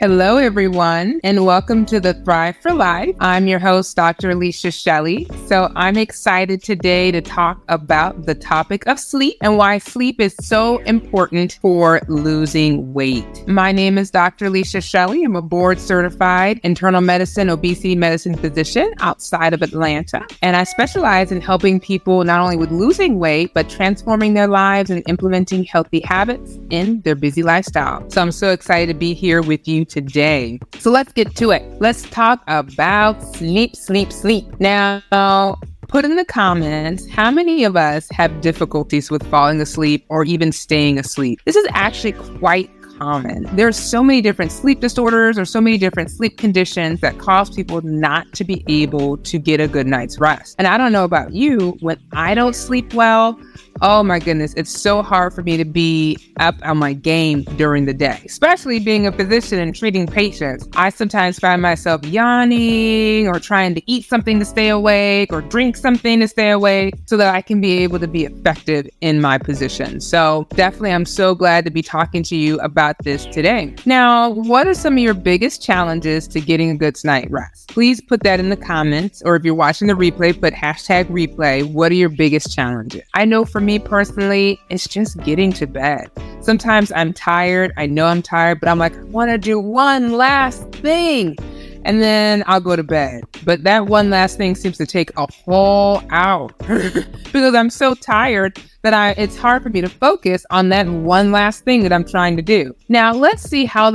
Hello, everyone, and welcome to the Thrive for Life. I'm your host, Dr. Shelly. So I'm excited today to talk about the topic of sleep and why sleep is so important for losing weight. My name is Dr. Shelly. I'm a board-certified internal medicine, obesity medicine physician outside of Atlanta, and I specialize in helping people not only with losing weight, but transforming their lives and implementing healthy habits in their busy lifestyle. So I'm so excited to be here with you today. So let's get to it. Let's talk about sleep. Now, put in the comments how many of us have difficulties with falling asleep or even staying asleep. This is actually quite common. There's so many different sleep disorders or so many different sleep conditions that cause people not to be able to get a good night's rest. And I don't know about you, when I don't sleep well, oh my goodness, it's so hard for me to be up on my game during the day, especially being a physician and treating patients. I sometimes find myself yawning or trying to eat something to stay awake or drink something to stay awake so that I can be able to be effective in my position. So definitely, I'm so glad to be talking to you about this today. Now, what are some of your biggest challenges to getting a good night's rest? Please put that in the comments, or if you're watching the replay, put #replay. What are your biggest challenges? I know for me personally, it's just getting to bed. Sometimes I'm tired. I know I'm tired, but I'm like, I want to do one last thing. And then I'll go to bed. But that one last thing seems to take a whole hour because I'm so tired that it's hard for me to focus on that one last thing that I'm trying to do. Now, let's see how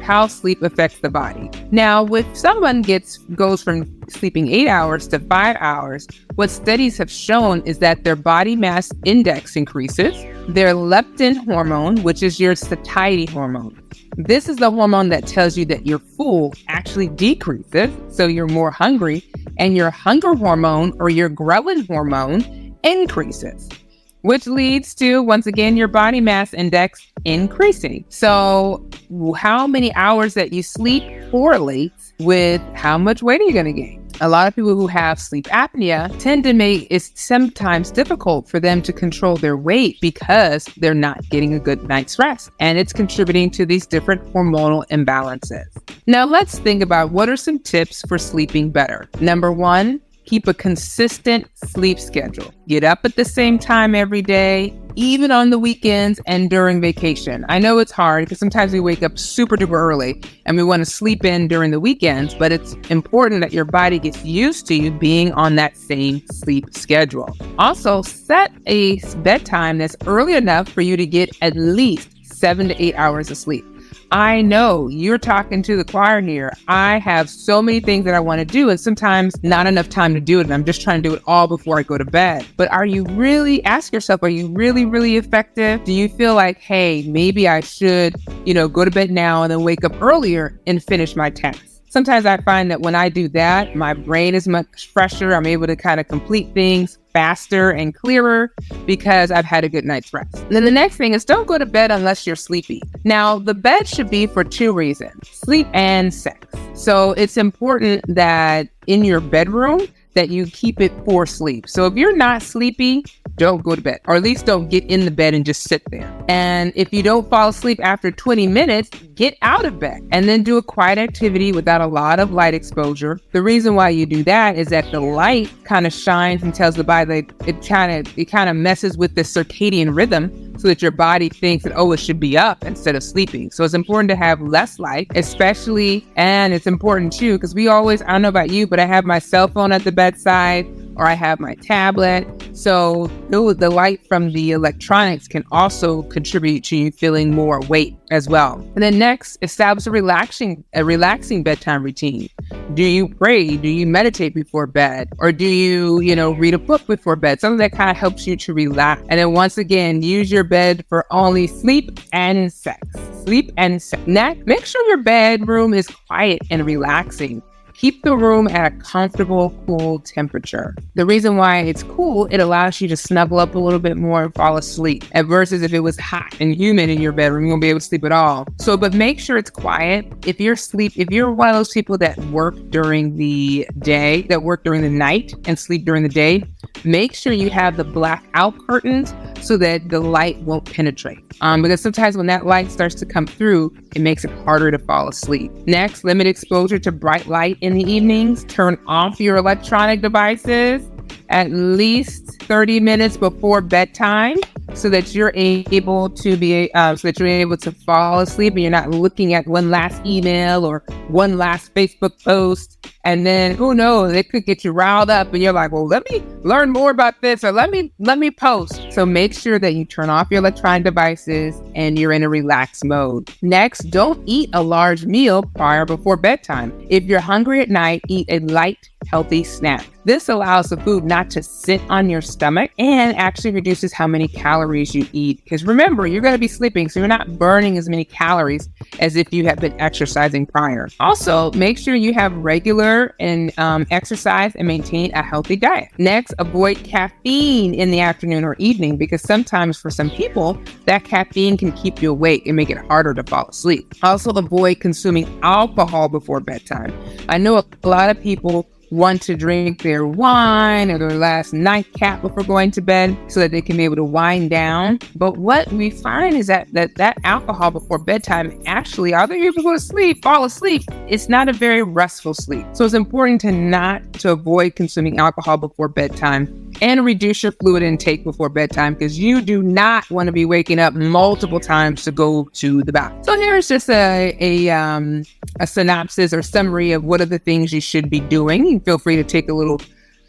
how sleep affects the body. Now, if someone goes from sleeping 8 hours to 5 hours, what studies have shown is that their body mass index increases, their leptin hormone, which is your satiety hormone. This is the hormone that tells you that you're full actually decreases, so you're more hungry, and your hunger hormone or your ghrelin hormone increases, which leads to, once again, your body mass index increasing. So how many hours that you sleep correlates with how much weight are you going to gain. A lot of people who have sleep apnea tend to make it sometimes difficult for them to control their weight because they're not getting a good night's rest. And it's contributing to these different hormonal imbalances. Now let's think about what are some tips for sleeping better. Number one, keep a consistent sleep schedule. Get up at the same time every day, even on the weekends and during vacation. I know it's hard because sometimes we wake up super duper early and we want to sleep in during the weekends, but it's important that your body gets used to you being on that same sleep schedule. Also, set a bedtime that's early enough for you to get at least 7 to 8 hours of sleep. I know you're talking to the choir here. I have so many things that I want to do and sometimes not enough time to do it. And I'm just trying to do it all before I go to bed. But ask yourself, are you really effective? Do you feel like, hey, maybe I should, go to bed now and then wake up earlier and finish my tasks? Sometimes I find that when I do that, my brain is much fresher. I'm able to kind of complete things faster and clearer because I've had a good night's rest. And then the next thing is don't go to bed unless you're sleepy. Now, the bed should be for two reasons: sleep and sex. So it's important that in your bedroom that you keep it for sleep. So if you're not sleepy, don't go to bed, or at least don't get in the bed and just sit there. And if you don't fall asleep after 20 minutes, get out of bed and then do a quiet activity without a lot of light exposure. The reason why you do that is that the light kind of shines and tells the body that it kind of messes with the circadian rhythm so that your body thinks that, oh, it should be up instead of sleeping. So it's important to have less light, and it's important too, because I don't know about you, but I have my cell phone at the bedside, or I have my tablet. So the light from the electronics can also contribute to you feeling more awake as well. And then next, establish a relaxing bedtime routine. Do you pray? Do you meditate before bed? Or do you, read a book before bed? Something that kind of helps you to relax. And then once again, use your bed for only sleep and sex. Next, make sure your bedroom is quiet and relaxing. Keep the room at a comfortable, cool temperature. The reason why it's cool, it allows you to snuggle up a little bit more and fall asleep. Versus if it was hot and humid in your bedroom, you won't be able to sleep at all. But make sure it's quiet. If you're one of those people that work during the night and sleep during the day, make sure you have the blackout curtains so that the light won't penetrate. Because sometimes when that light starts to come through, it makes it harder to fall asleep. Next, limit exposure to bright light in the evenings. Turn off your electronic devices at least 30 minutes before bedtime so that you're able to fall asleep and you're not looking at one last email or one last Facebook post. And then who knows, it could get you riled up and you're like, well, let me learn more about this or let me post. So make sure that you turn off your electronic devices and you're in a relaxed mode. Next, don't eat a large meal before bedtime. If you're hungry at night, eat a light, healthy snack. This allows the food not to sit on your stomach and actually reduces how many calories you eat. Because remember, you're going to be sleeping, so you're not burning as many calories as if you have been exercising prior. Also, make sure you have regular and exercise and maintain a healthy diet. Next, avoid caffeine in the afternoon or evening because sometimes for some people, that caffeine can keep you awake and make it harder to fall asleep. Also, avoid consuming alcohol before bedtime. I know a lot of people want to drink their wine or their last nightcap before going to bed so that they can be able to wind down. But what we find is that alcohol before bedtime actually, although you're able to fall asleep, it's not a very restful sleep. So it's important to avoid consuming alcohol before bedtime and reduce your fluid intake before bedtime because you do not want to be waking up multiple times to go to the bathroom. So here's just a synopsis or summary of what are the things you should be doing. You feel free to take a little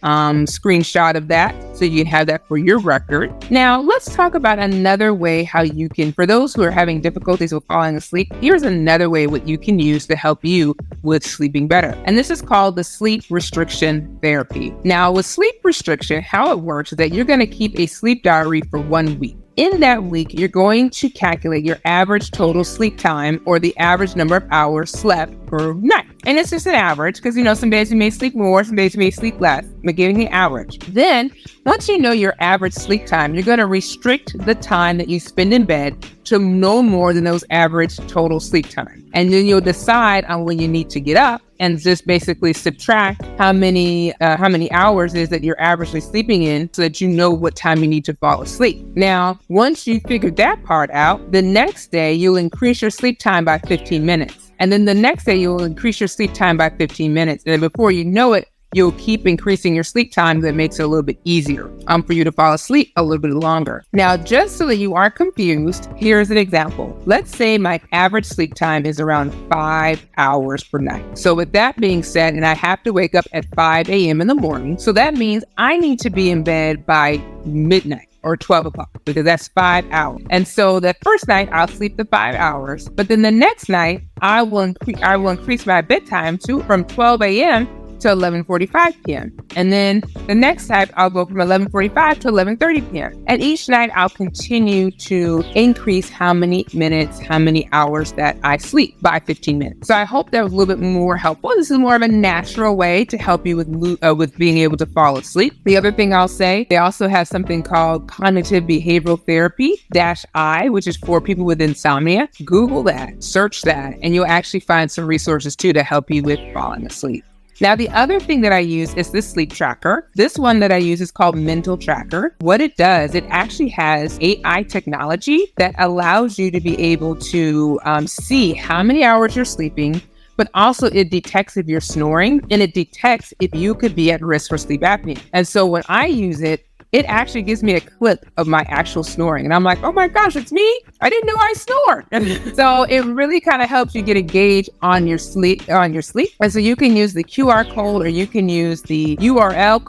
screenshot of that so you can have that for your record. Now, let's talk about another way how you can, for those who are having difficulties with falling asleep, here's another way what you can use to help you with sleeping better. And this is called the sleep restriction therapy. Now, with sleep restriction, how it works is that you're going to keep a sleep diary for 1 week. In that week, you're going to calculate your average total sleep time or the average number of hours slept per night. And it's just an average because, some days you may sleep more, some days you may sleep less, but giving the average. Then, once you know your average sleep time, you're going to restrict the time that you spend in bed to no more than those average total sleep time. And then you'll decide on when you need to get up and just basically subtract how many hours is that you're averagely sleeping in so that you know what time you need to fall asleep. Now, once you figure that part out, the next day you'll increase your sleep time by 15 minutes. And then the next day you'll increase your sleep time by 15 minutes. And then before you know it, you'll keep increasing your sleep time. That makes it a little bit easier for you to fall asleep a little bit longer. Now, just so that you aren't confused, here's an example. Let's say my average sleep time is around 5 hours per night. So with that being said, and I have to wake up at 5 a.m. in the morning. So that means I need to be in bed by midnight or 12 o'clock because that's 5 hours. And so that first night I'll sleep the 5 hours, but then the next night I will increase my bedtime from 12 a.m. to 11:45 p.m. And then the next night I'll go from 11:45 to 11:30 p.m. And each night I'll continue to increase how many hours that I sleep by 15 minutes. So I hope that was a little bit more helpful. This is more of a natural way to help you with being able to fall asleep. The other thing I'll say, they also have something called cognitive behavioral therapy -I, which is for people with insomnia. Google that, search that, and you'll actually find some resources too to help you with falling asleep. Now, the other thing that I use is this sleep tracker. This one that I use is called Mental Tracker. What it does, it actually has AI technology that allows you to be able to see how many hours you're sleeping, but also it detects if you're snoring and it detects if you could be at risk for sleep apnea. And so when I use it, it actually gives me a clip of my actual snoring. And I'm like, oh my gosh, it's me. I didn't know I snore. So it really kind of helps you get a gauge on your sleep. And so you can use the QR code or you can use the URL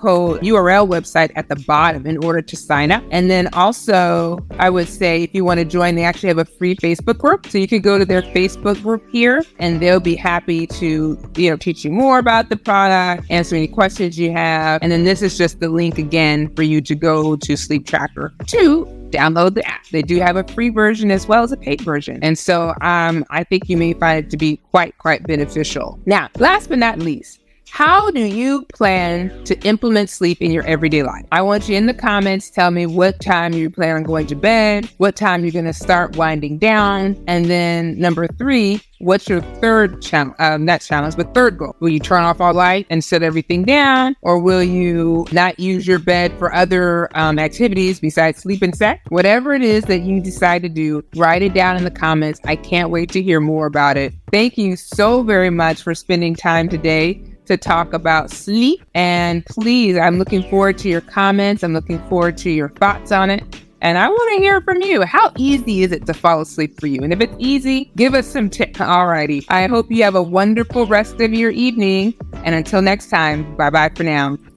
website at the bottom in order to sign up. And then also, I would say if you want to join, they actually have a free Facebook group. So you could go to their Facebook group here and they'll be happy to, teach you more about the product, answer any questions you have. And then this is just the link again for you to go to Sleep Tracker to download the app. They do have a free version as well as a paid version. And so I think you may find it to be quite beneficial. Now, last but not least, How do you plan to implement sleep in your everyday life? I want you in the comments, tell me what time you plan on going to bed, what time you're going to start winding down, and then number 3, what's your third challenge, not challenge, but third goal? Will you turn off all light and set everything down? Or will you not use your bed for other activities besides sleep and sex? Whatever it is that you decide to do, write it down in the comments. I can't wait to hear more about it. Thank you so very much for spending time today to talk about sleep. And please, I'm looking forward to your comments. I'm looking forward to your thoughts on it. And I want to hear from you. How easy is it to fall asleep for you? And if it's easy, give us some tips. Alrighty. I hope you have a wonderful rest of your evening. And until next time, bye-bye for now.